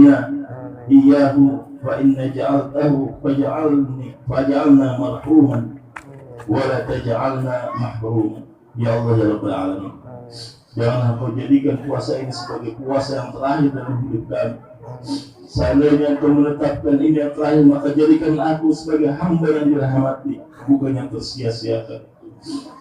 bina iyyahu fa inna ja'altahu faj'alna marhuman wa la taj'alna mahruman. Ya Allah ya Rabbal Alamin, jangan Engkau jadikan puasa ini sebagai puasa yang terakhir dalam hidup kami. Seandainya Engkau menetapkan ini yang terakhir, maka jadikanlah aku sebagai hamba yang dirahmati, bukan yang tersia-siakan.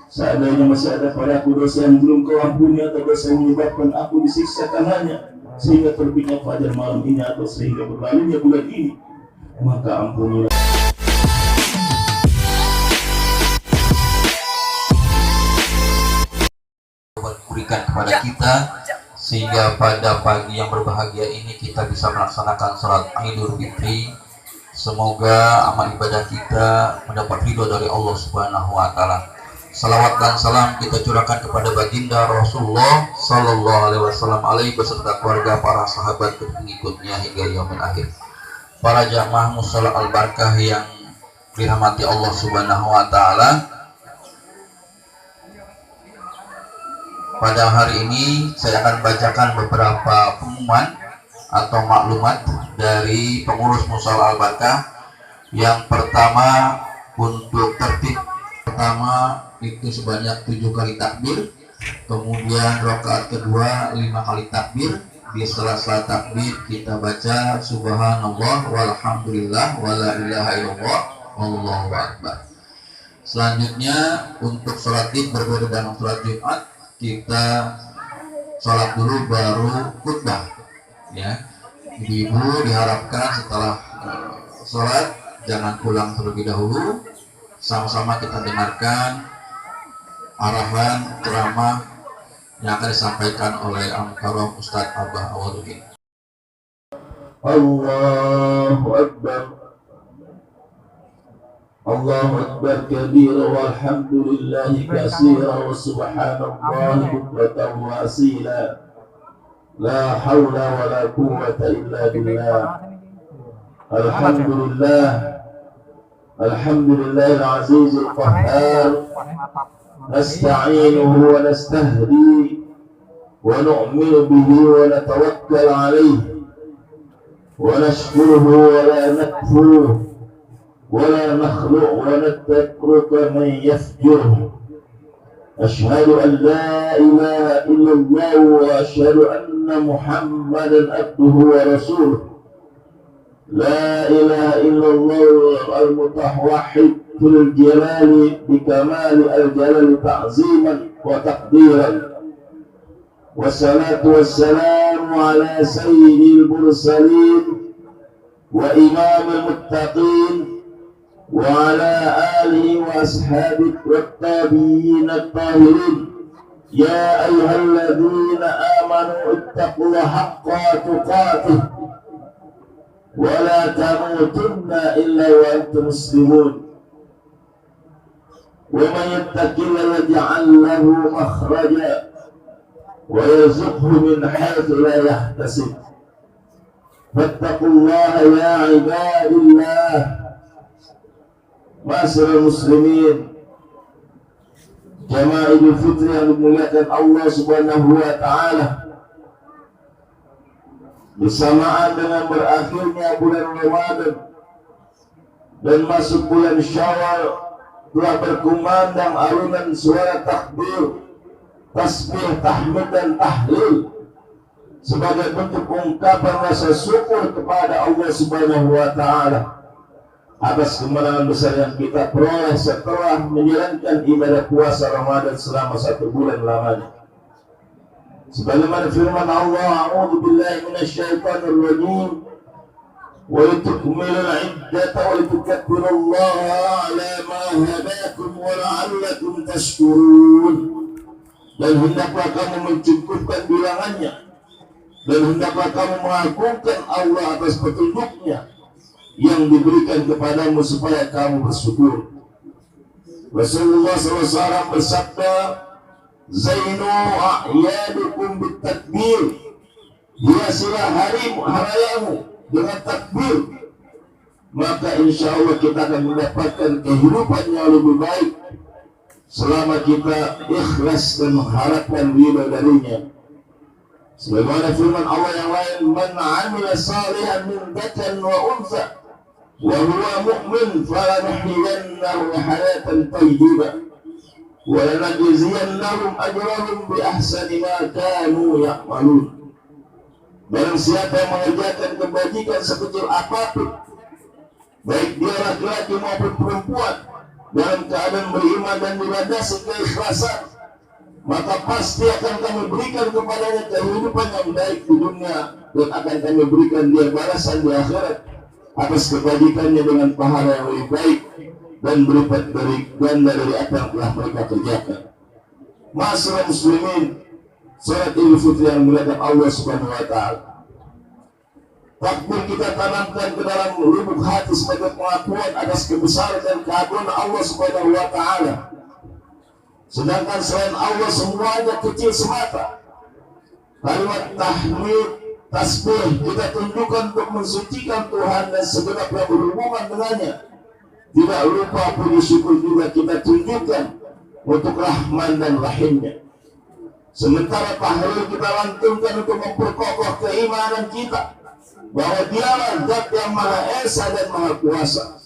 Seandainya masih ada padaku dosa yang belum Kau ampuni atau dosa yang menyebabkan aku disiksa karenanya, sehingga terbitnya fajar malam ini atau sehingga berlalunya bulan ini, maka ampunilah. Berikan kepada kita sehingga pada pagi yang berbahagia ini kita bisa melaksanakan sholat Idul Fitri. Semoga amal ibadah kita mendapat ridho dari Allah Subhanahu wa Ta'ala. Salawat dan salam kita curahkan kepada baginda Rasulullah Sallallahu Alaihi Wasallam beserta keluarga, para sahabat dan pengikutnya hingga yaumil akhir. Para jamaah mushola al-barakah yang dirahmati Allah Subhanahu wa Ta'ala, pada hari ini saya akan bacakan beberapa pengumuman atau maklumat dari pengurus mushola al-barakah. Yang pertama, untuk tertib pertama itu sebanyak 7 kali takbir, kemudian rakaat kedua 5 kali takbir. Di sela-sela takbir kita baca subhanallah walhamdulillah wala ilaha illallah wallahu akbar. Selanjutnya untuk sholat id berbeda dengan sholat Jumat, kita sholat dulu baru khutbah ya. Ibu diharapkan setelah sholat jangan pulang terlebih dahulu, sama-sama kita dengarkan arahan ceramah yang akan disampaikan oleh Al-Mukarram Ustadz Abah Awaluddin. Allahu Akbar, Allahu Akbar kabira walhamdulillahi katsira wa subhanallahi bukratan wa asila. La hawla wa la quwwata illa billah. Alhamdulillah, alhamdulillahil azizil qahhar. نستعينه ونستهديه ونؤمن به ونتوكل عليه ونشكره ولا نكفره ولا نخلق ونترك من يفجره. أشهد أن لا إله إلا الله وأشهد أن محمدا عبده ورسوله. لا إله إلا الله المتوحد في الجلال بكمال الجلال تعظيما وتقديرا. والصلاة والسلام على سيد المرسلين وإمام المتقين وعلى آله وأصحابه والتابعين الطاهرين. يا أيها الذين آمنوا اتقوا الله حق تقاته ولا تموتن إلا وأنتم مسلمون. ومن يتق الله يجعل له مخرجا ويرزقه من حيث لا يحتسب. فاتقوا الله يا عباد الله. Ma'asyiral muslimin, jamaah Idul Fitri yang dimuliakan Allah Subhanahu wa Ta'ala, bersamaan dengan berakhirnya bulan Ramadan dan masuk bulan Syawal, telah berkumandang alunan suara takbir, tasbih, tahmid dan tahlil sebagai bentuk ungkapan rasa syukur kepada Allah Subhanahu wa Ta'ala atas kemenangan besar yang kita peroleh setelah menjalankan ibadah puasa Ramadan selama 1 bulan lamanya. Sebagaimana firman Allah, a'udzu billahi minasyaitonir rajim, wa litukmilul 'iddata wa litukabbirullaha 'ala ma hadakum wa la'allakum tashkurun. Dan hendaklah kamu mencukupkan bilangannya, dan hendaklah kamu mengagungkan Allah atas petunjuknya yang diberikan kepadamu supaya kamu bersyukur. Rasulullah SAW bersabda, Zainu a'yadukum bitakbir, hiasilah harayamu dengan takbir, maka insya Allah kita akan mendapatkan kehidupan yang lebih baik selama kita ikhlas dan mengharapkan ridha darinya. Sebagaimana firman Allah yang lain, "Man 'amila shalihan min dzakarin wa untha wa huwa mu'min falanuhyiyannahu hayatan thayyibah wa lanajziyannahum ajrahum bi ahsani ma kanu ya'malun." Barang siapa yang mengerjakan kebajikan sekecil apapun, baik dia laki-laki maupun perempuan, dalam keadaan beriman dan dilandasi keikhlasan, maka pasti akan kami berikan kepadanya kehidupan yang baik di dunia, dan akan kami berikan dia balasan di akhirat atas kebajikannya dengan pahala yang lebih baik dan berlipat ganda dari apa yang telah mereka kerjakan. Ma'asyiral muslimin, salat Idul Fitri yang dimuliakan Allah Subhanahu wa taala, takbir kita tanamkan ke dalam lubuk hati sebagai pengakuan atas kebesaran dan keagungan Allah Subhanahu wa taala. Sedangkan selain Allah semuanya kecil semata. Kalimat tahmid, tasbih kita tunjukkan untuk mensucikan Tuhan dan segenap yang berhubungan dengannya. Tidak lupa puji syukur juga kita tunjukkan untuk Rahman dan Rahimnya. Sementara tahlil kita lantunkan untuk memperkokoh keimanan kita bahwa Dialah Zat yang Maha Esa dan Maha Kuasa.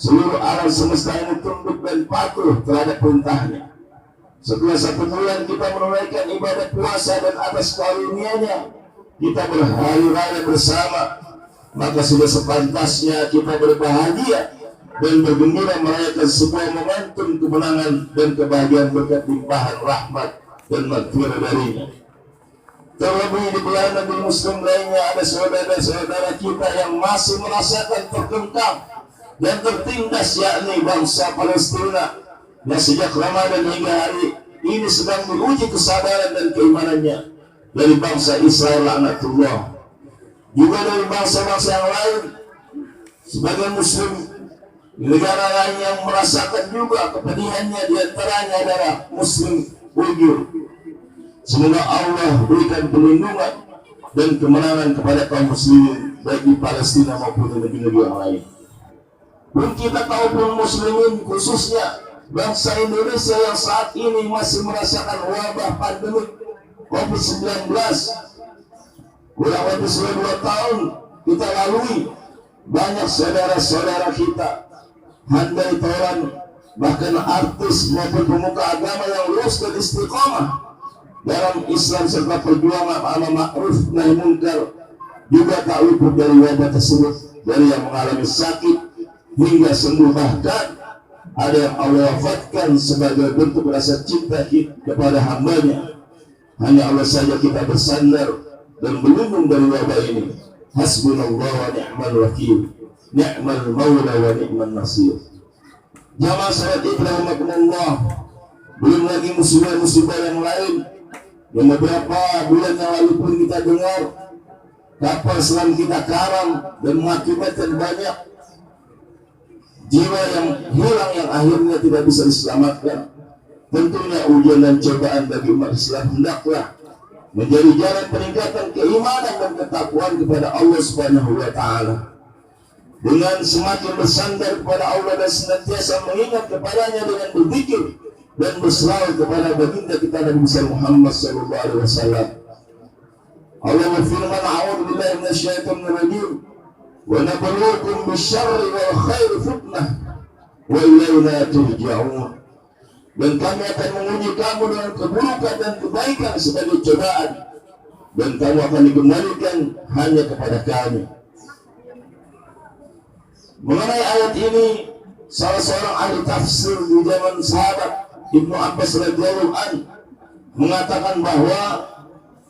Seluruh alam semesta ini tunduk dan patuh terhadap perintahnya. Setelah 1 bulan kita menunaikan ibadah puasa dan atas karunia-Nya kita berhari raya bersama, maka sudah sepantasnya kita berbahagia dan bergembira merayakan sebuah momentum kemenangan dan kebahagiaan berkat limpahan rahmat dan maghfirah darinya. Terlebih di bulan Nabi Muslim lainnya ada saudara-saudara kita yang masih merasakan terkengkang dan tertindas, yakni bangsa Palestina yang sejak Ramadan hingga hari ini sedang diuji kesabaran dan keimanannya dari bangsa Israel laknatullah, juga dari bangsa-bangsa yang lain. Sebagian Muslim di negara lain yang merasakan juga kepedihannya, diantaranya adalah Muslim Uyghur. Semoga Allah berikan perlindungan dan kemenangan kepada kaum muslimin baik di Palestina maupun di negeri-negeri yang lain. Pun kita kaum muslimin, khususnya bangsa Indonesia yang saat ini masih merasakan wabah pandemi COVID-19, kurang lebih sudah 2 tahun kita lalui. Banyak saudara-saudara kita, handai tauran, bahkan artis maupun pemuka agama yang lurus dan istiqomah dalam Islam serta perjuangan amar ma'ruf nahi munkar juga tak luput dari wabah tersebut, dari yang mengalami sakit hingga sembuh, bahkan ada yang Allah wafatkan sebagai bentuk rasa cinta kepada hambanya. Hanya Allah saja kita bersandar dan berlindung dari wabah ini. Hasbunallah wa ni'mal wakil, ni'mal maula wa ni'mal nasir. Jamaah salat rahimakumullah, belum lagi musibah-musibah yang lain yang beberapa bulan yang lalu pun kita dengar kapal selam kita karam dan mengakibatkan banyak jiwa yang hilang yang akhirnya tidak bisa diselamatkan. Tentunya ujian dan cobaan bagi umat Islam hendaklah menjadi jalan peningkatan keimanan dan ketakwaan kepada Allah Subhanahu wa taala. Dengan semakin bersandar kepada Allah dan senantiasa mengingat kepadanya dengan berzikir dan berselawat kepada baginda kita Nabi Muhammad sallallahu alaihi wasallam. Allah berfirman, "A'udzu billahi minasyaitonir rajim. Wa nabluukum bisyarri wal khairi fitnah wa ilaina turja'un." Dan kami akan menguji kamu dengan keburukan dan kebaikan sebagai cobaan, dan kamu akan dikembalikan hanya kepada kami. Mengenai ayat ini, salah seorang ahli tafsir di zaman sahabat Ibnu Abbas radhiyallahu anhu mengatakan bahwa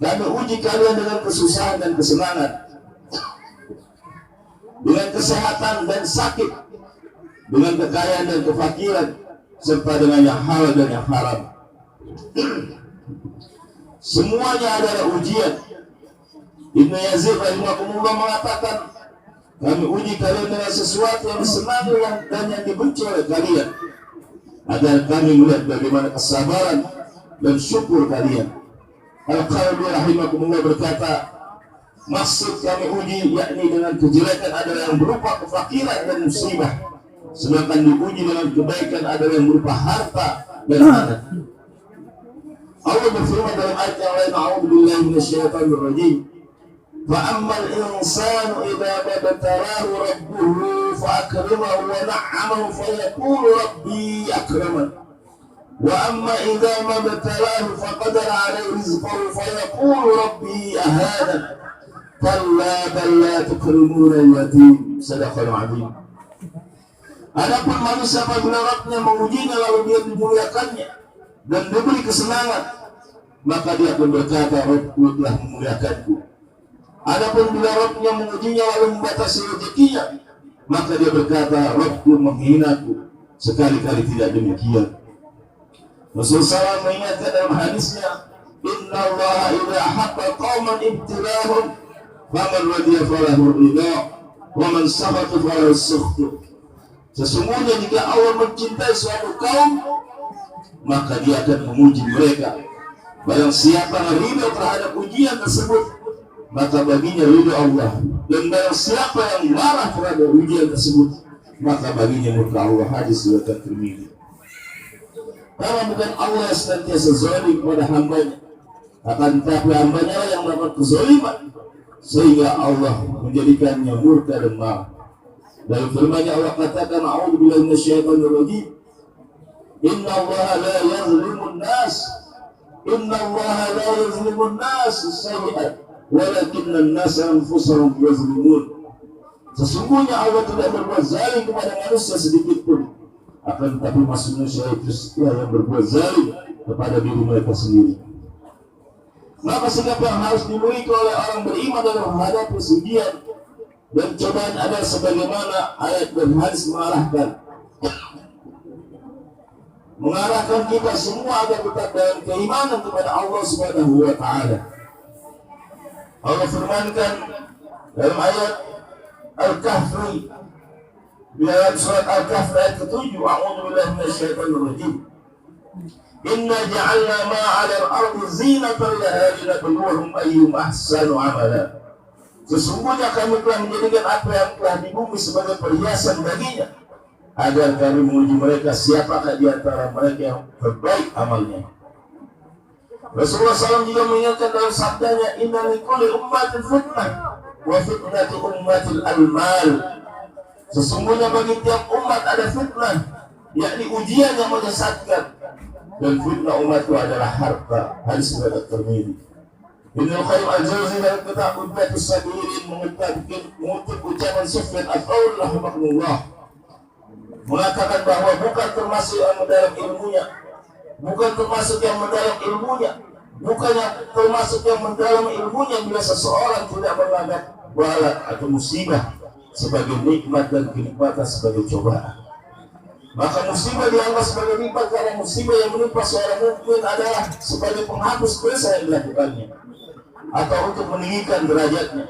kami uji kalian dengan kesusahan dan kesenangan, dengan kesehatan dan sakit, dengan kekayaan dan kefakiran, serta dengan yang halal dan yang haram. Semuanya adalah ujian. Ibnu Yazid rahimahullah mengatakan, kami uji kalian dengan sesuatu yang disenangi dan yang dibenci oleh kalian, agar kami melihat bagaimana kesabaran dan syukur kalian. Al-Qalbi rahimahullah berkata, maksud kami uji yakni dengan kejelekan adalah yang berupa kefakiran dan musibah, sedangkan diuji dengan kebaikan adalah yang berupa harta dan anak. Allah berfirman dalam ayat yang lain, a'udzubillahi minasyaitonir rajim. فأما الإنسان إذا ما ابتلاه ربه فأكرمه ونعمه فيقول ربي أكرمن وأما إذا ما ابتلاه فقدر عليه رزقه فيقول ربي أهانن كلا بل لا تكرمون اليتيم صدق العظيم. Adapun manusia apabila Rabbnya mengujinya lalu dia dimuliakannya dan diberi kesenangan, maka dia akan berkata, Rabbku telah memuliakanku. Adapun bila Rabbnya mengujinya lalu membatasi rezekinya, maka dia berkata, Rabbku menghinaku. Sekali-kali tidak demikian. Rasulullah SAW mengingatkan dalam hadisnya, Inna Allah idha haqqa qawman ibtilahum faman radiya falahu ridha wa man sabata falahu sukhtu. Sesungguhnya jika Allah mencintai suatu kaum, maka dia akan memuji mereka. Barang siapa ridha terhadap ujian tersebut, maka baginya ridha Allah. Dan barang siapa yang marah terhadap ujian tersebut, maka baginya murka Allah. Hadis riwayat Tirmidzi. Karena bukan Allah yang senantiasa zalim kepada hambanya, akan tetapi hambanya yang melakukan kezaliman, sehingga Allah menjadikannya murka dan marah. Dalam firman-Nya Allah katakan, a'udzubillahi minasyaitonir rajim. Inna Allah la yazlimun nas. Inna Allah la yazlimun nas sayyi'at walakinnan nas anfusahum yazlimun. Sesungguhnya Allah tidak berbuat zalim kepada manusia sedikit pun, akan tetapi manusia itu yang berbuat zalim kepada diri mereka sendiri. Maka sikap yang harus dimiliki oleh orang beriman dalam menghadapi ujian dan cobaan adalah sebagaimana ayat dan hadis mengarahkan kita semua agar tetap dalam keimanan kepada Allah Subhanahu wa taala. Allah firmankan dalam ayat Al-Kahfi, di dalam surat Al-Kahfi ayat ke-7, a'udzubillahi minasyaitonir rajim. Inna ja'alna ma 'alal ardi zinatan laha linabluwahum ayyuhum ahsanu 'amala. Sesungguhnya kami telah menjadikan apa yang telah di bumi sebagai perhiasan baginya, agar kami menguji mereka siapakah di antara mereka yang terbaik amalnya. Rasulullah SAW juga mengingatkan dalam sabdanya, Inna likulli ummatin fitnah wa fitnatu ummatil al-mal. Sesungguhnya bagi tiap umat ada fitnah, yakni ujian yang menyesatkan, dan fitnah umat itu adalah harta. Hadis riwayat Tirmidzi. Ibnu Qayyim al-Jauzi dalam kitab Udbatus Sabirin mengutip ucapan Sufyan Ats-Tsauri rahimahullah, mengatakan bahwa bukan termasuk yang mendalam ilmunya, bukan termasuk yang mendalam ilmunya, bukannya termasuk yang mendalam ilmunya bila seseorang tidak menganggap bala atau musibah sebagai nikmat dan kenikmatan sebagai cobaan. Maka musibah dianggap sebagai nikmat karena musibah yang menimpa seorang mukmin adalah sebagai penghapus dosa yang dilakukannya, atau untuk meninggikan derajatnya,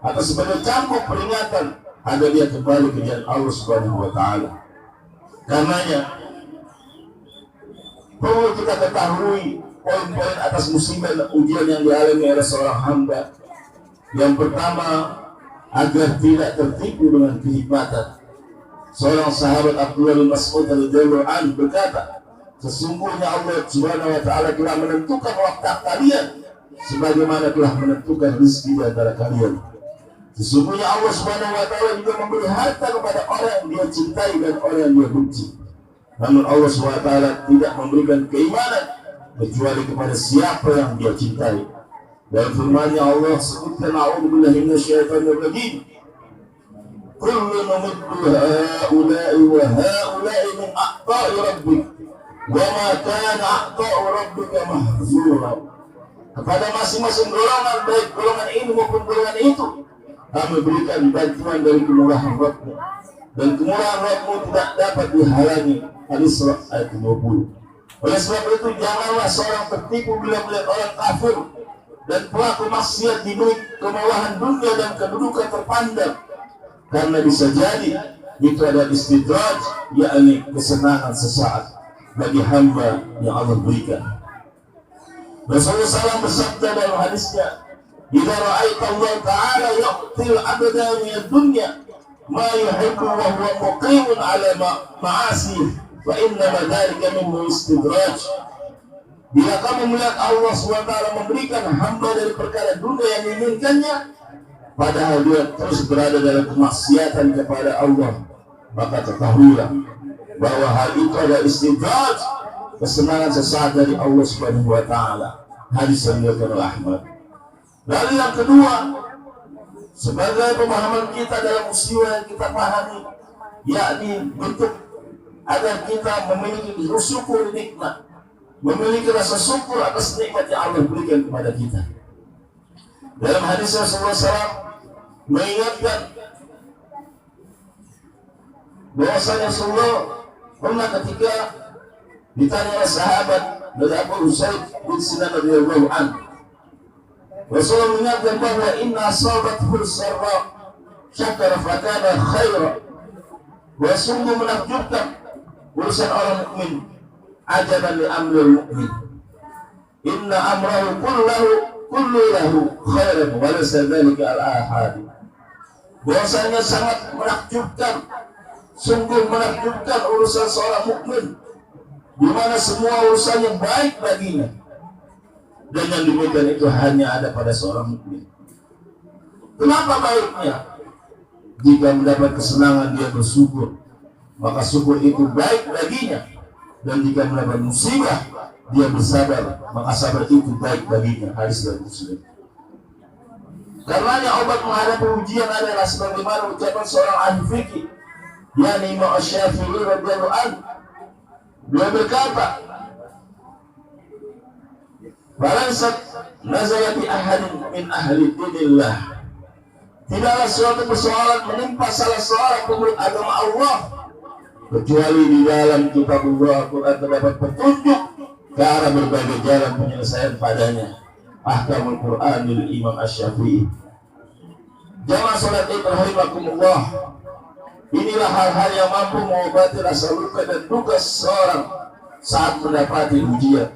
atau sebagai cambuk peringatan agar dia kembali ke jalan Allah Subhanahu wa taala. Karenanya perlu kita ketahui poin-poin atas musibah dan ujian yang dialami oleh seorang hamba. Yang pertama, agar tidak tertipu dengan kenikmatan. Seorang sahabat Abdullah bin Mas'ud radhiyallahu anhu berkata, sesungguhnya Allah Subhanahu wa taala telah menentukan waktu kalian sebagaimana telah menentukan rezeki di antara kalian. Sesungguhnya Allah Subhanahu wa taala juga memberi harta kepada orang yang Dia cintai dan orang yang Dia benci. Namun Allah Subhanahu wa taala tidak memberikan keimanan kecuali kepada siapa yang Dia cintai. Dalam firman-Nya Allah sebutkan, a'udzubillahi minasyaitonir rajim. Kullu numiddu ha'ula'i wa ha'ula'i min a'ta'i rabbik wa ma kana a'ta'u rabbika mahzura. Kepada masing-masing golongan, baik golongan ini maupun golongan itu, kami berikan bantuan dari kemurahan Rabb-Mu, dan kemurahan Rabb-Mu tidak dapat dihalangi. Al-Isra ayat 20. Oleh sebab itu janganlah seorang tertipu bila melihat orang kafir dan pelaku maksiat diberi kemewahan dunia dan kedudukan terpandang, karena bisa jadi itu adalah istidraj, yakni kesenangan sesaat bagi hamba yang Allah berikan. Rasulullah SAW bersabda dalam hadisnya, "Idza ra'aita Allah Ta'ala yu'til 'abda min ad-dunya ma yuhibbu wa huwa muqimun 'ala ma'asi fa inna dzalika min istidraj." Bila kamu melihat Allah SWT memberikan hamba dari perkara dunia yang diinginkannya, padahal dia terus berada dalam kemaksiatan kepada Allah, maka ketahuilah bahwa hal itu adalah istidraj, kesenangan sesaat dari Allah Subhanahu wa taala. Hadis yang diriwayatkan oleh Ahmad. Lalu yang kedua, sebagai pemahaman kita dalam usia yang kita pahami, yakni bentuk agar kita memiliki syukur nikmat, memiliki rasa syukur atas nikmat yang Allah berikan kepada kita. Dalam hadis Rasulullah SAW mengingatkan bahwasanya Rasulullah pernah ketika ditanya oleh sahabat dari Abu Usaid bin Sinan radhiyallahu anhu, Rasulullah mengingatkan bahwa inna asabathu sarra syakara fakana khaira, wa sungguh menakjubkan urusan orang mukmin, ajaban li amril mukmin, inna amrahu kullu lahu khairan wa laysa dzalika al ahad. Bahwasanya sangat menakjubkan, sungguh menakjubkan urusan seorang mukmin, di mana semua urusannya baik baginya, dan yang demikian itu hanya ada pada seorang mukmin. Kenapa baiknya? Jika mendapat kesenangan dia bersyukur, maka syukur itu baik baginya, dan jika mendapat musibah dia bersabar, maka sabar itu baik baginya. Hadis dari Muslim. Karenanya obat menghadapi ujian adalah sebagaimana ucapan seorang ahli fikih, yakni Imam Syafi'i radhiyallahu anhu. Dia berkata, "Balansat nazalat bi ahadin min ahli dinillah." Tidaklah suatu persoalan menimpa salah seorang pemeluk agama Allah kecuali di dalam kitabullah Al-Quran terdapat petunjuk ke arah berbagai jalan penyelesaian padanya. Ahkamul Quran dari Imam Asy-Syafi'i. Jamaah salat Id rahimakumullah. Inilah hal-hal yang mampu mengobati rasa luka dan duka seseorang saat mendapati ujian.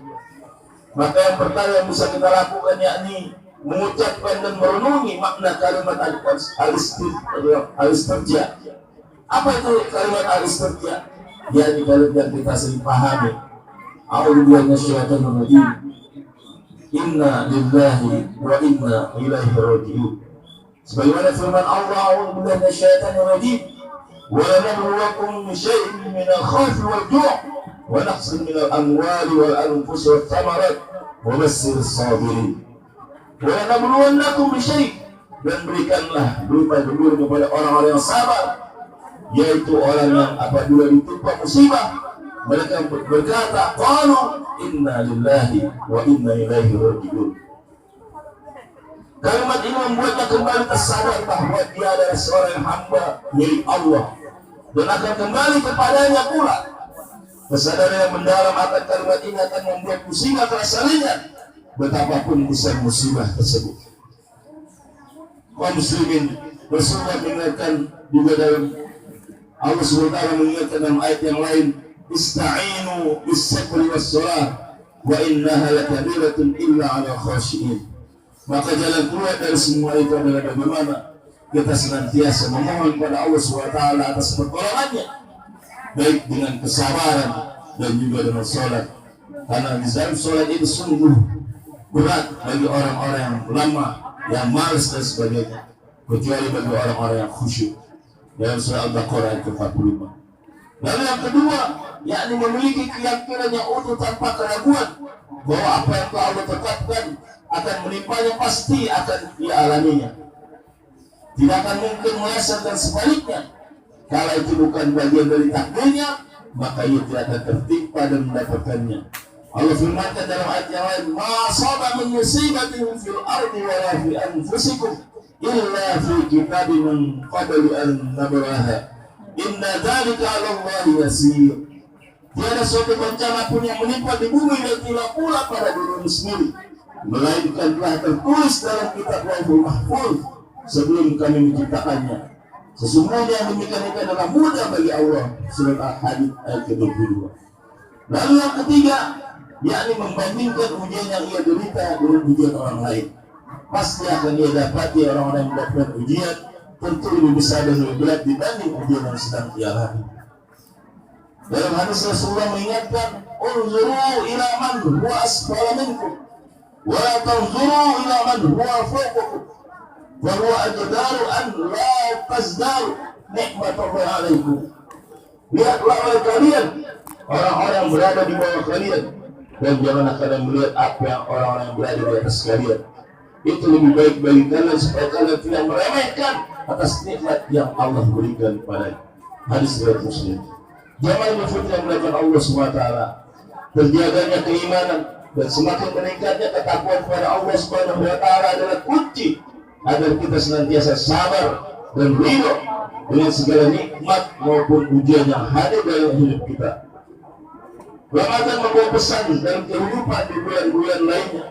Maka yang pertama yang bisa kita lakukan yakni mengucapkan dan merenungi makna kalimat al-istirja. Apa itu kalimat al-istirja? Yakni kalimat yang kita sering pahami. A'udzubillahi minasyaitonir rajim. Inna lillahi wa inna ilaihi raji'un. Sebagaimana firman Allah, a'udzubillahi minasyaitonir rajim. وَلَنَبْلُوَكُمْ بِشَيْءٍ مِنَ الْخَوْفِ وَالْجُوعِ وَنَقْصٍ مِنَ الْأَمْوَالِ وَالْأَنْفُسِ وَالثَّمَرَاتِ وَبَشِّرِ الصَّابِرِينَ. وَلَنَبْلُوَنَّكُمْ بِشَيْءٍ, dan berikanlah berupa dulu kepada orang-orang yang sabar, yaitu orang yang apabila ditimpa musibah mereka berkata, qalu inna lillahi wa inna ilaihi raji'un. Kalimat ini membuatnya kembali tersadar bahwa dia adalah seorang hamba milik Allah dan akan kembali kepadanya pula. Kesadaran yang mendalam akan kalimat ini akan membuat musibah terasa ringan, betapapun besar musibah tersebut. Kaum muslimin, Rasulullah mengingatkan juga dalam Allah SWT mengingatkan dalam ayat yang lain, ista'inu bis-sabri was-shalah wa innaha lakabiratun illa 'alal khashi'in. Maka jalan keluar dari semua itu adalah bagaimana kita senantiasa memohon kepada Allah SWT atas pertolongannya, baik dengan kesabaran dan juga dengan sholat. Karena di dalam sholat itu sungguh berat bagi orang-orang yang lemah, yang malas dan sebagainya, kecuali bagi orang-orang yang khusyuk. Dalam surah Al-Baqarah ayat 45. Lalu yang kedua, yakni memiliki keyakinan yang utuh tanpa keraguan bahwa apa yang telah Allah tetapkan akan menimpanya, pasti akan dialaminya. Tidak akan mungkin meleset, dan sebaliknya, kalau itu bukan bagian dari takdirnya, maka ia tidak akan tertimpa dan mendapatkannya. Allah firmankan dalam ayat yang lain, ma asaba min musibatin fil ardi wa la fi anfusikum illa fi kitabin min qabli an nabraha inna dzalika 'ala Allahi yasir. Tiada suatu bencana pun yang menimpa di bumi dan tidak pula pada dirimu sendiri, melainkan telah tertulis dalam kitab Lauhul Mahfuz sebelum kami menciptakannya. Sesungguhnya yang demikian itu adalah mudah bagi Allah. Surat Al-Hadid ayat ke-22. Lalu yang ketiga, yakni membandingkan ujian yang ia derita dengan ujian orang lain. Pasti akan ia dapati orang-orang yang mendapatkan ujian tentu lebih besar dan lebih berat dibanding ujian yang sedang ia alami. Dalam hadis Rasulullah mengingatkan, unzuru ila man huwa asfala minkum wa la tanzuru ila man huwa fawqakum wa huwa ajdaru an la tazdaru nikmatallahi alaikum. Lihatlah oleh kalian orang-orang yang berada di bawah kalian, dan janganlah kalian melihat apa yang orang-orang yang berada di atas kalian. Itu lebih baik bagi kalian supaya kalian tidak meremehkan atas nikmat yang Allah berikan kepada. Hadis riwayat Muslim. Jamaah Muslim yang belajar Allah SWT, terjaganya keimanan dan semakin meningkatnya ketakwaan kepada Allah SWT adalah kunci agar kita senantiasa sabar dan ridho dengan segala nikmat maupun ujian yang hadir dalam hidup kita. Ramadan membawa pesan dalam kehidupan di bulan-bulan lainnya.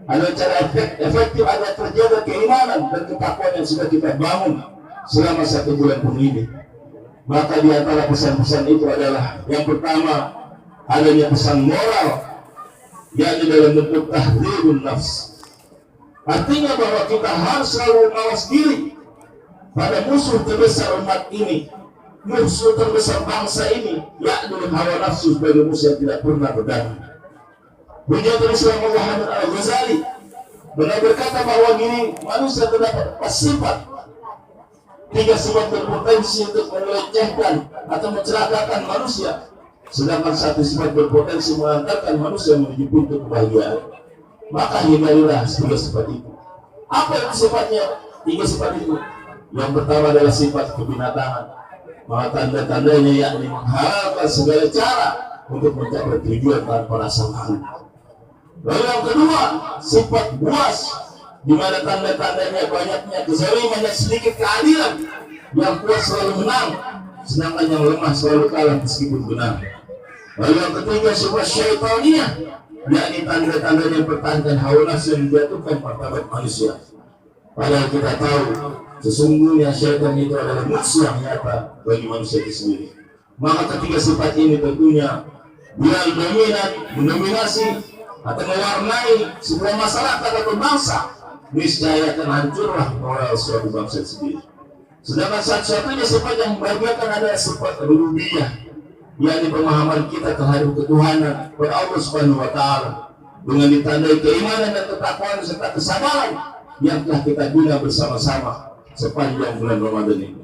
Ada cara efektif agar terjaga keimanan dan ketakwaan yang sudah kita bangun selama 1 bulan penuh ini. Maka di antara pesan-pesan itu adalah yang pertama, adanya pesan moral, yakni dalam bentuk tahdzirun nafs. Artinya bahwa kita harus selalu mawas diri pada musuh terbesar umat ini, musuh terbesar bangsa ini, yakni hawa nafsu sebagai musuh yang tidak pernah berdamai. Hujjatul Islam Muhammad Al-Ghazali benar berkata bahwa gini, manusia terdapat 4 sifat. 3 sifat berpotensi untuk melecehkan atau mencelakakan manusia, sedangkan 1 sifat berpotensi mengantarkan manusia menuju pintu kebahagiaan. Maka hindarilah 3 sifat itu. Apa itu sifatnya? 3 sifat itu. Yang pertama adalah sifat kebinatangan. Maka tanda-tandanya yakni menghalalkan segala cara untuk mencapai tujuan tanpa rasa malu. Lalu yang kedua, sifat buas, di mana tanda-tandanya banyaknya kezaliman dan sedikit keadilan. Yang kuat selalu menang, sedangkan yang lemah selalu kalah meskipun benar. Lalu yang ketiga, sifat syaitaniyah, yakni tanda-tandanya mempertahankan hawa nafsu yang menjatuhkan martabat manusia. Padahal kita tahu sesungguhnya syaitan itu adalah musuh yang nyata bagi manusia itu sendiri. Maka ketiga sifat ini tentunya dia dominan, mendominasi atau mewarnai sebuah masyarakat atau bangsa, niscaya akan hancurlah moral suatu bangsa sendiri. Sedangkan satu-satunya sifat yang membahagiakan adalah sifat rububiyah, yakni pemahaman kita terhadap ketuhanan kepada Allah Subhanahu wa Ta'ala, dengan ditandai keimanan dan ketakwaan serta kesabaran yang telah kita bina bersama-sama sepanjang bulan Ramadan ini.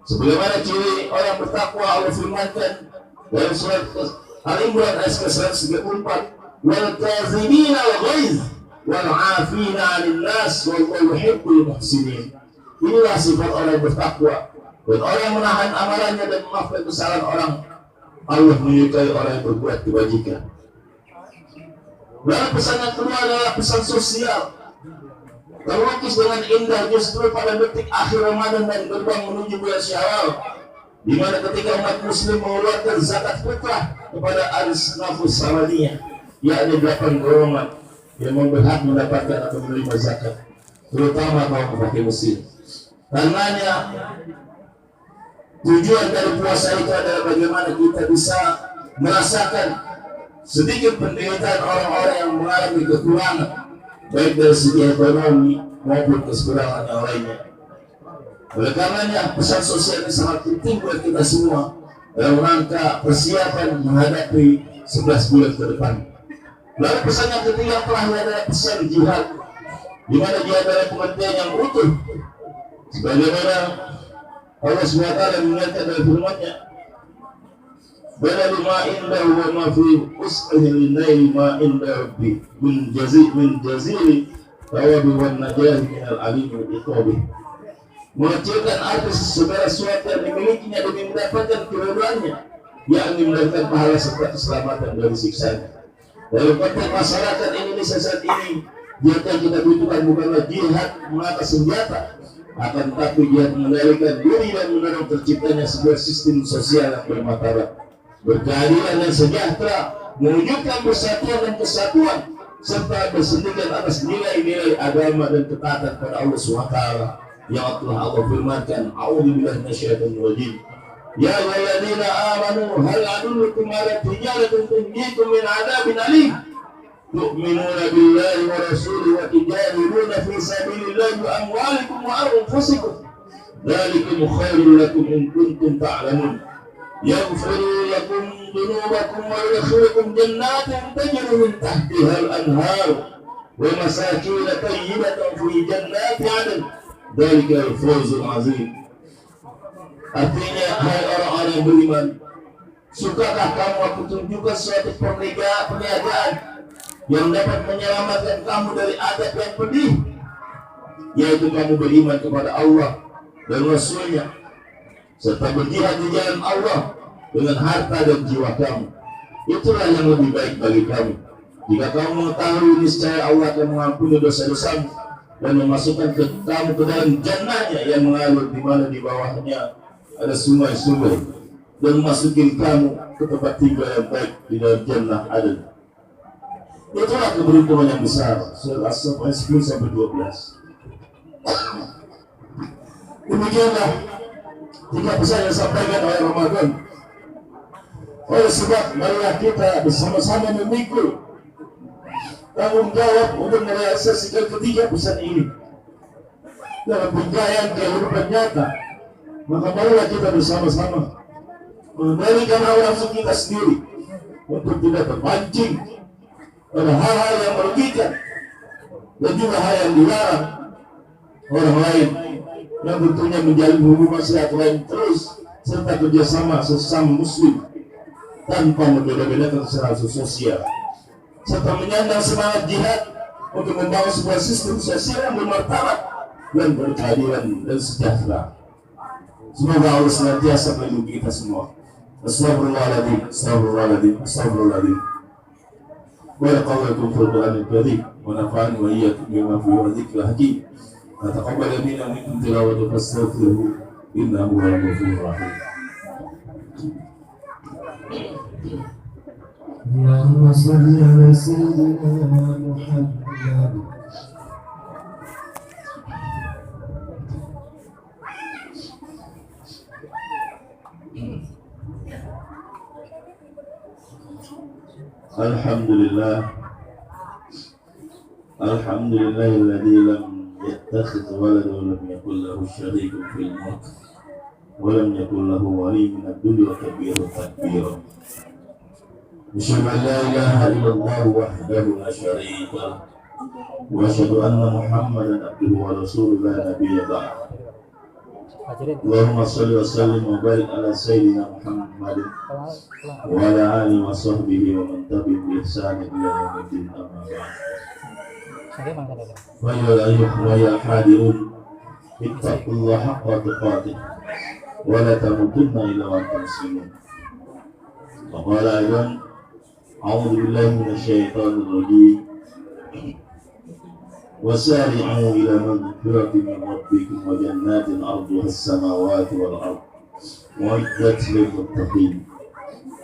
Sebagaimana ciri orang bertakwa, Allah firmankan dalam surat Al-Imran ayat ke-134, wal kazimina al-ghaiz wal 'afina 'anil nas wallahu yuhibbul muhsinin. Inilah sifat orang bertakwa, dan orang yang menahan amalannya dan memaafkan kesalahan orang. Allah menyukai orang yang berbuat kebajikan. Lalu pesan yang kedua adalah pesan sosial, terlukis dengan indah justru pada detik akhir Ramadan dan gerbang menuju bulan Syawal, di mana ketika umat muslim mengeluarkan zakat fitrah kepada arisnafus samaniyah, yakni 8 golongan yang berhak mendapatkan atau menerima zakat, terutama kaum pakai mesin. Karenanya tujuan dari puasa itu adalah bagaimana kita bisa merasakan sedikit penderitaan orang-orang yang mengalami kekurangan, baik dari segi ekonomi maupun kekurangan yang lainnya. Oleh karenanya pesan sosial ini sangat penting buat kita semua dalam rangka persiapan menghadapi 11 bulan ke depan. Lalu pesan yang ketiga terakhir adalah pesan jihad, di mana jihad adalah pengertian yang utuh, sebagaimana Allah SWT mengingatkan dalam firman-Nya, "Bala ma indahu wa ma fi usqihi lin-naili ma inda rabbi min jazili thawabi wan najah min al-alim al-iqabi." Mengecilkan arti segala sesuatu yang dimilikinya demi mendapatkan keridhaannya, yakni mendapatkan pahala serta keselamatan dari siksanya. Dalam konteks masyarakat Indonesia saat ini, jihad yang kita butuhkan bukanlah jihad mengangkat senjata, akan tetapi jihad mengendalikan diri dan mendorong terciptanya sebuah sistem sosial yang bermartabat, berkeadilan dan sejahtera, mewujudkan persatuan dan kesatuan, serta bersendirian atas nilai-nilai agama dan ketaatan kepada Allah SWT yang telah Allah firmankan, a'udzubillahi minasyaitonir rajim, ya ayyuhalladzina amanu hal adullukum ala tijaratin tunjikum min 'adzabin alim tu'minuna billahi wa rasulihi wa tujahiduna fi sabilillahi bi amwalikum wa anfusikum dzalikum khairul lakum in kuntum ta'lamun. يغفر لكم ذنوبكم ويدخلكم جنات تجري من تحتها الأنهار ومساكن طيبة في جنات عدن ذلك الفوز العظيم. Artinya, hai orang-orang yang beriman, sukakah kamu aku tunjukkan suatu perniagaan yang dapat menyelamatkan kamu dari adab yang pedih, yaitu kamu beriman kepada Allah dan Rasul-Nya serta berjihad di jalan Allah dengan harta dan jiwa kamu. Itulah yang lebih baik bagi kamu. Jika kamu mengetahui niscaya Allah akan mengampuni dosa-dosamu dan memasukkan kamu ke dalam jannahnya yang mengalir di mana di bawahnya ada sungai-sungai, dan masukin kamu ke tempat tinggal yang baik di dalam jannah Aden. Itulah keberuntungan yang besar. Surah As-Saff ayat 10-12. Demikianlah tiga pesan yang disampaikan oleh Ramadan. Oleh sebab marilah kita bersama-sama memikul tanggung jawab untuk merealisasikan ketiga pesan ini dalam pencahayaan kehidupan nyata. Maka marilah kita bersama-sama mengendalikan hawa nafsu kita sendiri untuk tidak terpancing pada hal-hal yang merugikan dan juga hal yang dilarang orang lain, yang tentunya menjalin hubungan silaturahim terus serta kerjasama sesama muslim tanpa membeda-bedakan secara sosial, serta menyandang semangat jihad untuk membangun sebuah sistem sosial yang bermartabat dan berkeadilan dan sejahtera. Semoga Allah senantiasa melindungi kita semua. Astagfirullahaladzim, astagfirullahaladzim, astagfirullahaladzim. Barakallahu fil Qur'anil Karim wa nafa'ani wa iyyakum bima fihi wa dzikril hakim. Taqabbal minna wa minkum tilawatu fastaghfiruhu innahu huwal ghafurur rahim. Allahumma shalli ala sayyidina Muhammad. Alhamdulillah, alhamdulillahilladzi lam yattakhidh walada wa lam yakul lahu syarikun fil mulk wa lam yakul lahu waliyyun min ad-dhulli wa kabbirhu takbira. Asyhadu an la ilaha illallah wahdahu la syarika lahu wa asyhadu anna Muhammadan abduhu wa rasuluhu la nabiyya ba'dahu. Allahumma salli wa sallim wa barik ala sayyidina Muhammadin wa ala alihi wa sahbihi wa man tabi'ahum bi ihsan ila yaumil amma ba'd. Wa ya ayyuha ya hadirun ittaqullaha haqqa tuqatih wa la tamutunna illa wa antum muslimun. Wa qala aidan a'udzu billahi minasy syaithanir rajim. وسارعوا إلى مغفرة من ربكم وجنات عرضها السماوات والأرض وأعدت للمتقين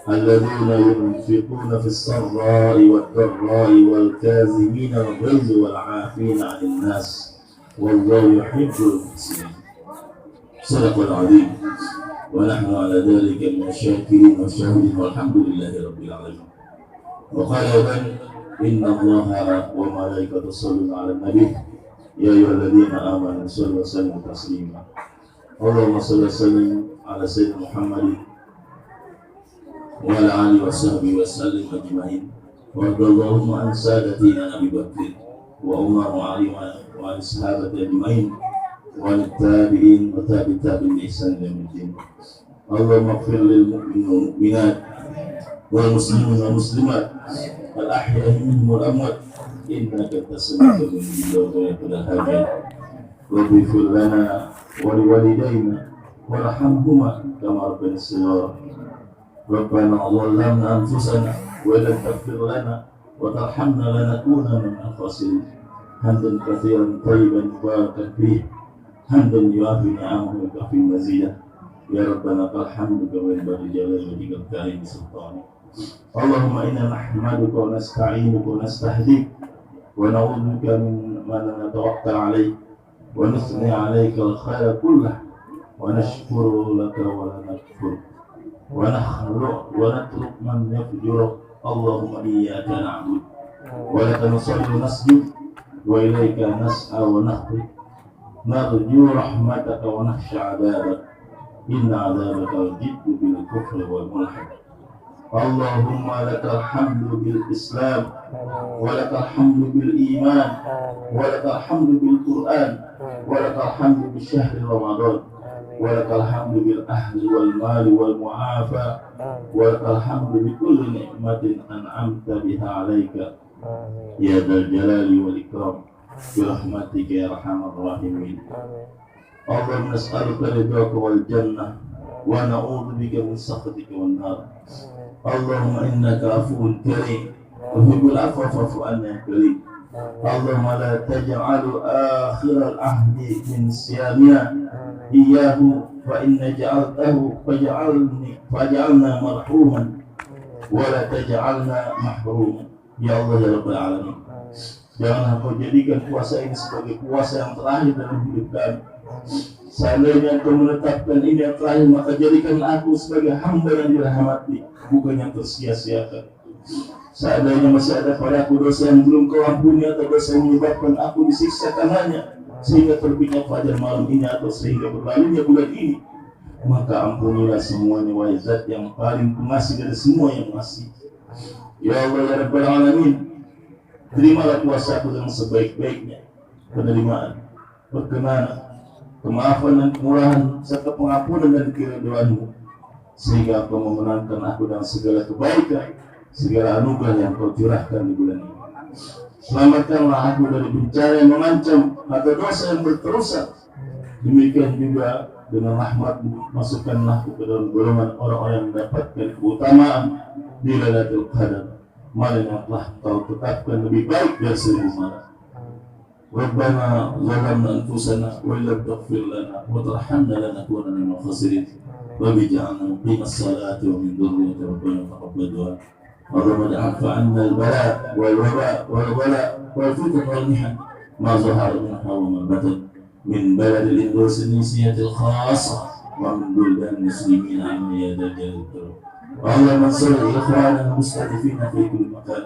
الذين ينفقون في السراء والضراء والكاظمين الغيظ والعافين عن الناس والله يحب المحسنين. صدق العظيم ونحن على ذلك من الشاكرين والشاهدين والحمد لله رب العالمين. وقال أيضا إن الله وملائكته يصلون على النبي يا أيها الذين آمنوا صلوا وسلموا تسليما. اللهم صل وسلم على سيدنا محمد وعلى آله وصحبه وسلم أجمعين. وارض اللهم عن سادتنا أبي بكر وعمر وعلي وعن الصحابة أجمعين وعن التابعين وتابع التابعين بإحسان إلى يوم الدين. اللهم اغفر للمؤمنين والمؤمنات والمسلمين والمسلمات الأحياء منهم والأموات إنك تسمع من بالله الحاجات. رب اغفر لنا ولوالدينا وارحمهما كما ربنا صغارا. ربنا ظلمنا أنفسنا وإن لم تغفر لنا وترحمنا لنكونن من الخاسرين. حمدا كثيرا طيبا مباركا فيه حمدا يوافي نعمه ويكفي مزيدا. يا ربنا لك الحمد كما ينبغي لجلال وجهك الكريم سلطانك. اللهم إنا نحمدك ونستعينك ونستهديك ونعوذ بك من ما لا نتوكل عليك ونثني عليك الخير كله ونشكر لك ولا نكفر ونخلق ونترك من يفجرك. اللهم إياك نعبد ولك نصلي ونسجد وإليك نسعى ونخرج نرجو رحمتك ونخشى عذابك. إن عذابك الجد بالكفر والملحد اللهم لك الحمد بالإسلام ولك الحمد بالإيمان ولك الحمد بالقرآن ولك الحمد بالشهر رمضان ولك الحمد بالأهل والمال والمعافى ولك الحمد بكل نعمة أنعمت بها عليك يا ذا الجلال والإكرام برحمتك يا أرحم الراحمين اللهم نسألك رضاك والجنة ونعوذ بك من سخطك والنار اللهم إنك عفو كريم تحب العفو فاعف عنا يا كريم اللهم لا تجعل آخر العهد من صيامنا إياه فإن جعلته فجعلنا مرحوما ولا تجعلنا محروما ya Allah ya Rabbal Alamin. Janganlah kau jadikan puasa ini sebagai puasa yang terakhir dalam hidup kami. Seandainya kau menetapkan ini yang terakhir, maka jadikanlah aku sebagai hamba yang dirahmati, bukan yang tersia-siakan. Seandainya masih ada padaku dosa yang belum kau ampuni atau dosa yang menyebabkan aku disiksa karenanya, sehingga terbitnya fajar malam ini atau sehingga berlalunya bulan ini, maka ampunilah semuanya, wahai Zat yang paling pengasih dari semua yang mengasih. Ya Allah ya Rabbal Alamin, terimalah puasaku dengan sebaik-baiknya penerimaan, perkenanan, kemaafan dan kemurahan serta pengampunan dan keridhaan-Mu, sehingga Engkau memenangkan aku dengan segala kebaikan, segala anugerah yang Kau curahkan di bulan ini. Selamatkanlah aku dari bencana yang mengancam atau dosa yang berterusan. Demikian juga dengan rahmat-Mu, masukkanlah aku ke dalam golongan orang-orang yang mendapatkan keutamaan di Lailatul Qadar, malam yang telah Kau tetapkan lebih baik dari 1000 malam. Rabbana zalamna anfusana wa illam taghfir lana wa tarhamna lanakunanna minal khasirin. Wa bij'alna muqimas salati wa min dhurriyyati rabbana taqabbal du'a. Allahumma da'af 'anna al-bala' wal waba' wal ghala' wal fitan wal mihan ma zahara minha wa ma batan min balad al-Indonesia al-khassa wa min buldan muslimin 'amma ya dajjal. اللهم انصر إخواننا المستضعفين في كل مكان.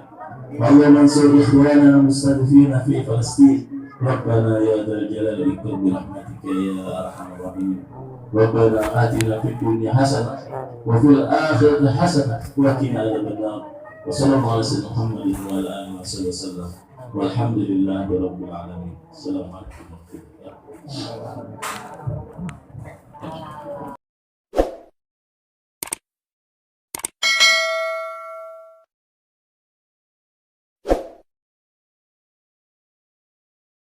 اللهم انصر إخواننا المستضعفين في فلسطين. ربنا يا ذا الجلال والإكرام برحمتك يا أرحم الراحمين. ربنا آتنا في الدنيا حسنة وفي الآخرة حسنة وقنا عذاب النار. وصلى الله على سيدنا محمد وعلى آله وصحبه وسلم والحمد لله رب العالمين. السلام عليكم ورحمة الله.